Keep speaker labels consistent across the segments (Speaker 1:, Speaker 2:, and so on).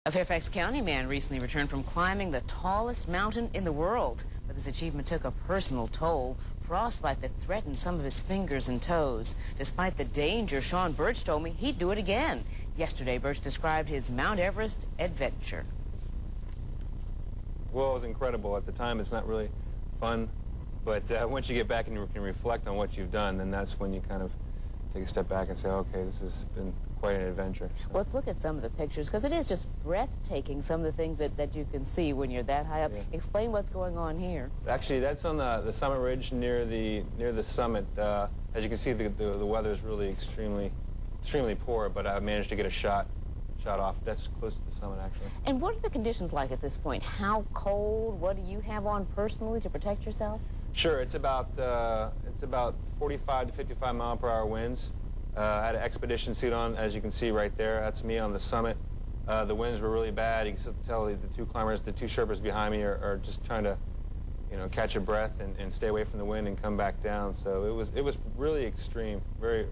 Speaker 1: A Fairfax County man recently returned from climbing the tallest mountain in the world, but this achievement took a personal toll. Frostbite that threatened some of his fingers and toes. Despite the danger, Sean Birch told me he'd do it again. Yesterday, Birch described his Mount Everest adventure.
Speaker 2: Well, it was incredible. At the time, it's not really fun, but once you get back and you can reflect on what you've done, then that's when you kind of take a step back and say, okay, this has been quite an adventure. So.
Speaker 1: Well, let's look at some of the pictures, because it is just breathtaking, some of the things that you can see when you're that high up. Yeah. Explain what's going on here. Actually,
Speaker 2: that's on the summit ridge near the summit. As you can see, the weather is really extremely poor, but I managed to get a shot off. That's close to the summit, actually.
Speaker 1: And what are the conditions like at this point? How cold? What do you have on personally to protect yourself?
Speaker 2: Sure, it's about 45 to 55 mile per hour winds. I had an expedition suit on, as you can see right there. That's me on the summit. The winds were really bad. You can tell the two climbers, the two Sherpas behind me are just trying to, catch a breath and stay away from the wind and come back down. So it was really extreme, very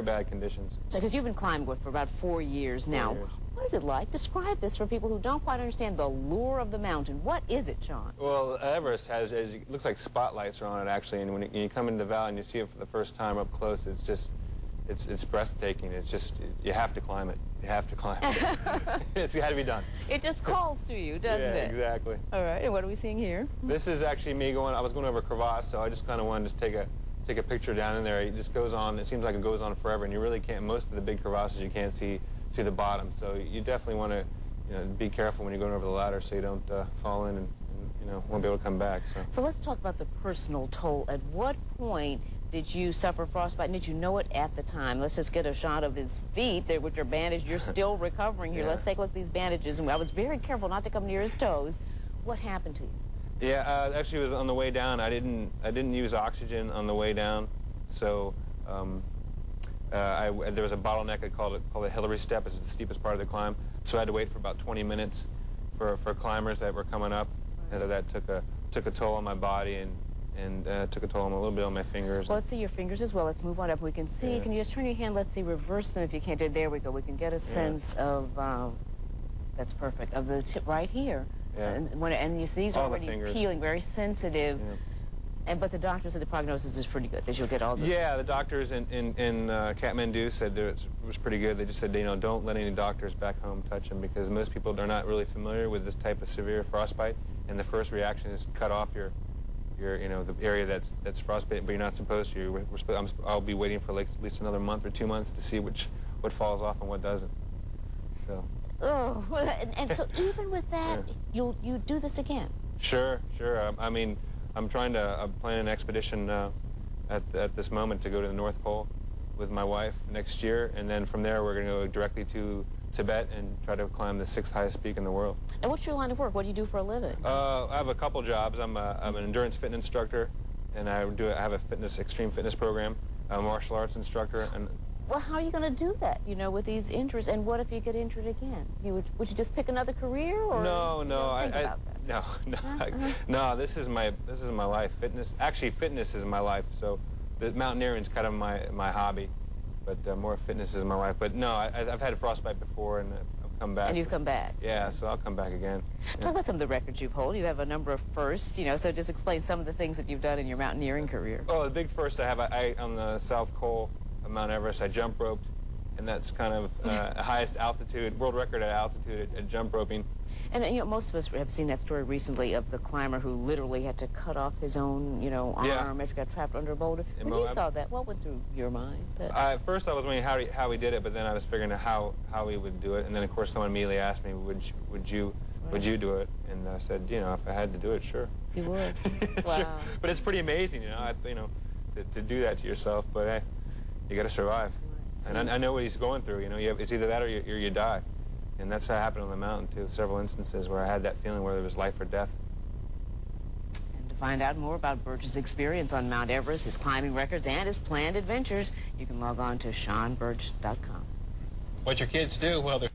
Speaker 2: bad conditions.
Speaker 1: So, because you've been climbing for about 4 years now. 4 years. What is it like? Describe this for people who don't quite understand the lure of the mountain. What is it, Sean?
Speaker 2: Well, Everest it looks like spotlights are on it, actually, and when you come into the valley and you see it for the first time up close, it's breathtaking. It's just, you have to climb it. You have to climb it. It's got to be done.
Speaker 1: It just calls to you, doesn't it?
Speaker 2: Yeah, exactly.
Speaker 1: All right, and what are we seeing here?
Speaker 2: This is actually me I was going over a crevasse, so I just kind of wanted to take a picture down in there. It just goes on, it seems like it goes on forever, and you really can't, most of the big crevasses you can't see to the bottom, so you definitely want to be careful when you're going over the ladder so you don't fall in and won't be able to come back.
Speaker 1: So let's talk about the personal toll. At what point did you suffer frostbite, and did you know it at the time? Let's just get a shot of his feet there with your bandage. You're still recovering here. Yeah. Let's take a look at these bandages. And I was very careful not to come near his toes. What happened to you?
Speaker 2: Yeah, actually it was on the way down. I didn't use oxygen on the way down, so there was a bottleneck. I called it the Hillary Step. It's the steepest part of the climb. So I had to wait for about 20 minutes for climbers that were coming up. And so that took a toll on my body and took a toll on a little bit on my fingers.
Speaker 1: Well, let's see your fingers as well. Let's move on up. We can see. Yeah. Can you just turn your hand? Let's see. Reverse them if you can't. There we go. We can get a sense of. That's perfect. Of the tip right here.
Speaker 2: Yeah.
Speaker 1: And these are already peeling, very sensitive.
Speaker 2: Yeah.
Speaker 1: But the doctor said the prognosis is pretty good, that you'll get all the...
Speaker 2: Yeah, the doctors in Kathmandu said it was pretty good. They just said, don't let any doctors back home touch them, because most people are not really familiar with this type of severe frostbite, and the first reaction is to cut off the area that's frostbite, but you're not supposed to. I'll be waiting for at least another month or 2 months to see what falls off and what doesn't. So.
Speaker 1: Oh, and so even with that, yeah. you do this again?
Speaker 2: Sure. I mean, I'm trying to plan an expedition at this moment to go to the North Pole with my wife next year, and then from there we're going to go directly to Tibet and try to climb the 6th highest peak in the world.
Speaker 1: And what's your line of work? What do you do for a living?
Speaker 2: I have a couple jobs. I'm an endurance fitness instructor, and I have a extreme fitness program. I'm a martial arts instructor. And
Speaker 1: well, how are you going to do that, with these injuries? And what if you get injured again? Would you just pick another career, or
Speaker 2: no?
Speaker 1: Think about that?
Speaker 2: No. This is my life. Fitness is my life. So, the mountaineering is kind of my hobby, but more fitness is my life. But no, I've had a frostbite before, and I've come back.
Speaker 1: And you've come back.
Speaker 2: Yeah, so I'll come back again.
Speaker 1: Talk about some of the records you've held. You have a number of firsts, so just explain some of the things that you've done in your mountaineering career.
Speaker 2: Oh, the big first I have, on the South Col of Mount Everest, I jump roped, and that's kind of highest altitude, world record at altitude at jump roping.
Speaker 1: And most of us have seen that story recently of the climber who literally had to cut off his own, arm if he got trapped under a boulder. When you saw that, what went through your mind?
Speaker 2: At first, I was wondering how he did it, but then I was figuring out how he would do it. And then, of course, someone immediately asked me, would you do it? And I said, if I had to do it, sure.
Speaker 1: You would. Wow.
Speaker 2: Sure. But it's pretty amazing, to do that to yourself. But hey, you got to survive. Right. And I know what he's going through. It's either that or you die. And that's how it happened on the mountain, too. Several instances where I had that feeling where there was life or death.
Speaker 1: And to find out more about Birch's experience on Mount Everest, his climbing records, and his planned adventures, you can log on to SeanBirch.com.
Speaker 3: What your kids do while they're